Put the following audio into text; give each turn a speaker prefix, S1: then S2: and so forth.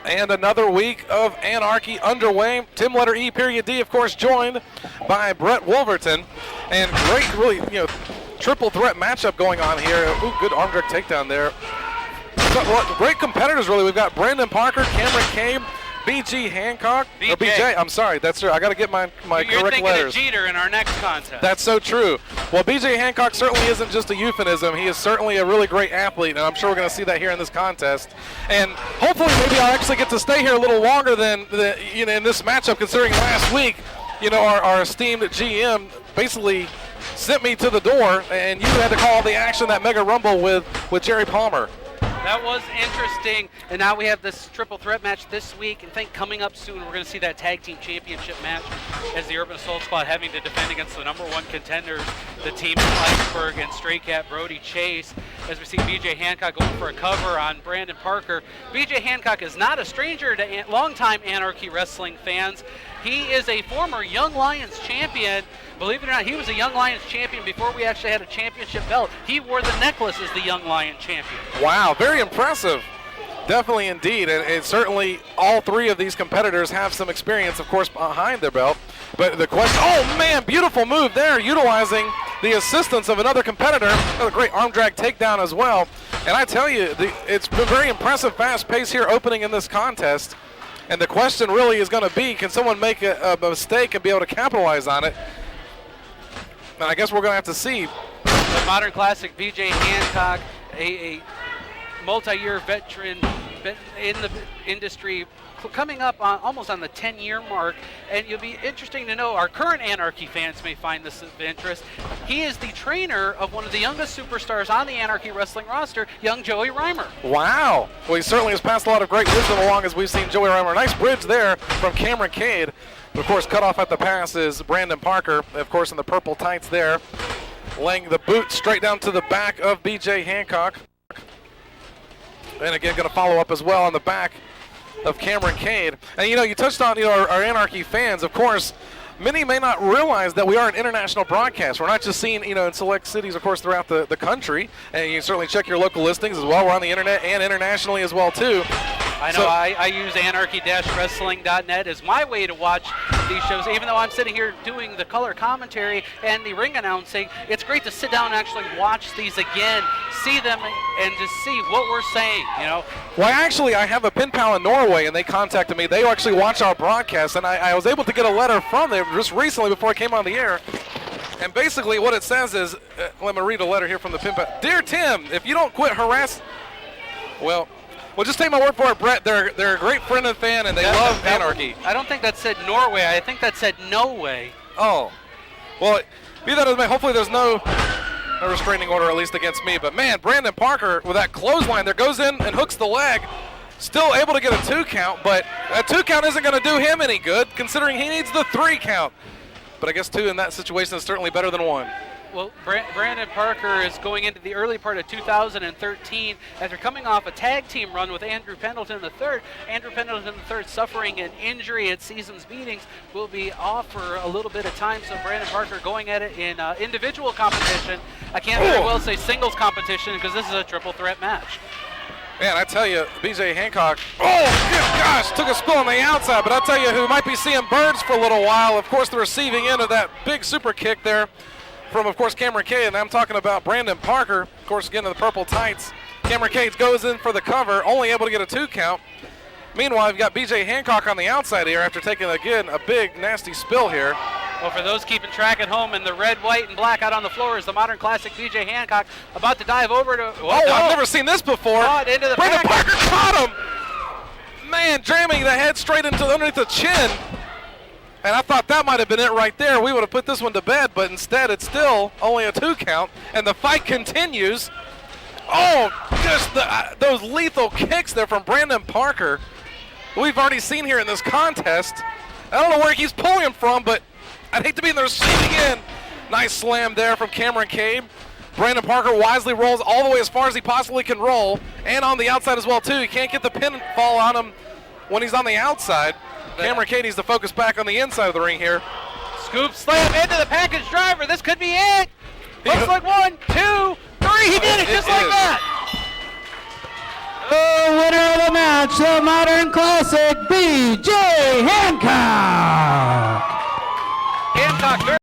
S1: And another week of Anarchy underway. Tim letter E period D, of course, joined by Brett Wolverton. And great, really, triple threat matchup going on here. Ooh, good arm drag takedown there. So, great competitors, really. We've got Brandon Parker, Kameron Kade, BG Hancock. Or BJ, I'm sorry, that's true. I got to get my correct letters.
S2: You're thinking of Jeter in our next contest.
S1: That's so true. Well, BJ Hancock certainly isn't just a euphemism. He is certainly a really great athlete, and I'm sure we're going to see that here in this contest. And hopefully maybe I'll actually get to stay here a little longer than in this matchup, considering last week, our esteemed GM basically sent me to the door, and you had to call the action, that Mega Rumble with Jerry Palmer.
S2: That was interesting, and now we have this triple threat match this week, and I think coming up soon we're going to see that tag team championship match as the Urban Assault Squad having to defend against the #1 contenders, the team of Iceberg and Stray Cat Brody Chase, as we see BJ Hancock going for a cover on Brandon Parker. BJ Hancock is not a stranger to longtime Anarchy Wrestling fans. He is a former Young Lions champion. Believe it or not, he was a Young Lions champion before we actually had a championship belt. He wore the necklace as the Young Lion champion.
S1: Wow, very impressive. Definitely indeed. And certainly all three of these competitors have some experience, of course, behind their belt. But the question, oh man, beautiful move there, utilizing the assistance of another competitor. Another great arm drag takedown as well. And I tell you, it's been very impressive, fast pace here opening in this contest. And the question really is going to be, can someone make a mistake and be able to capitalize on it? And I guess we're going to have to see.
S2: The Modern Classic, BJ Hancock, a multi-year veteran in the industry, coming up almost on the 10-year mark. And it'll be interesting to know, our current Anarchy fans may find this of interest. He is the trainer of one of the youngest superstars on the Anarchy Wrestling roster, young Joey Reimer.
S1: Wow. Well, he certainly has passed a lot of great wisdom along as we've seen Joey Reimer. Nice bridge there from Kameron Kade. Of course, cut off at the pass is Brandon Parker, of course, in the purple tights there, laying the boot straight down to the back of BJ Hancock. And again, going to follow up as well on the back of Kameron Kade. And you touched on our Anarchy fans. Of course, many may not realize that we are an international broadcast. We're not just seen in select cities, of course, throughout the country. And you can certainly check your local listings as well. We're on the internet and internationally as well too.
S2: I know. I use anarchy-wrestling.net as my way to watch these shows. Even though I'm sitting here doing the color commentary and the ring announcing, it's great to sit down and actually watch these again, see them, and just see what we're saying.
S1: Well, actually, I have a pen pal in Norway, and they contacted me. They actually watch our broadcast, and I was able to get a letter from them just recently before I came on the air. And basically what it says is, let me read a letter here from the pen pal. Dear Tim, if you don't quit harass... Well, just take my word for it, Brett. They're a great friend and fan, and they love Anarchy.
S2: I don't think that said Norway. I think that said no way.
S1: Oh. Well, be that as it may, hopefully there's no restraining order, at least against me. But, man, Brandon Parker with that clothesline there goes in and hooks the leg. Still able to get a 2 count, but a 2 count isn't going to do him any good, considering he needs the 3 count. But I guess 2 in that situation is certainly better than 1.
S2: Well, Brandon Parker is going into the early part of 2013 after coming off a tag team run with Andrew Pendleton III. Andrew Pendleton III suffering an injury at season's meetings, will be off for a little bit of time. So Brandon Parker going at it in individual competition. I can't very well say singles competition because this is a triple threat match.
S1: Man, I tell you, BJ Hancock, good gosh, took a spill on the outside, but I tell you who might be seeing birds for a little while, of course, the receiving end of that big super kick there from, of course, Kameron Kade, and I'm talking about Brandon Parker, of course, again in the purple tights. Kameron Kade goes in for the cover, only able to get a 2 count. Meanwhile, we've got BJ Hancock on the outside here after taking, again, a big, nasty spill here.
S2: Well, for those keeping track at home, in the red, white, and black out on the floor is the Modern Classic BJ Hancock, about to dive over to...
S1: I've never seen this before.
S2: Into the
S1: Brandon Parker caught him! Man, jamming the head straight into underneath the chin. And I thought that might have been it right there. We would have put this one to bed, but instead it's still only a 2 count, and the fight continues. Oh, just those lethal kicks there from Brandon Parker. We've already seen here in this contest. I don't know where he's pulling him from, but I'd hate to be in the receiving end. Nice slam there from Kameron Kade. Brandon Parker wisely rolls all the way as far as he possibly can roll, and on the outside as well, too. He can't get the pinfall on him when he's on the outside. Kameron Kade needs to focus back on the inside of the ring here.
S2: Scoop slam into the package driver. This could be it. Looks like 1, 2, 3. He did it just like that.
S3: The winner of the match, the Modern Classic, B.J.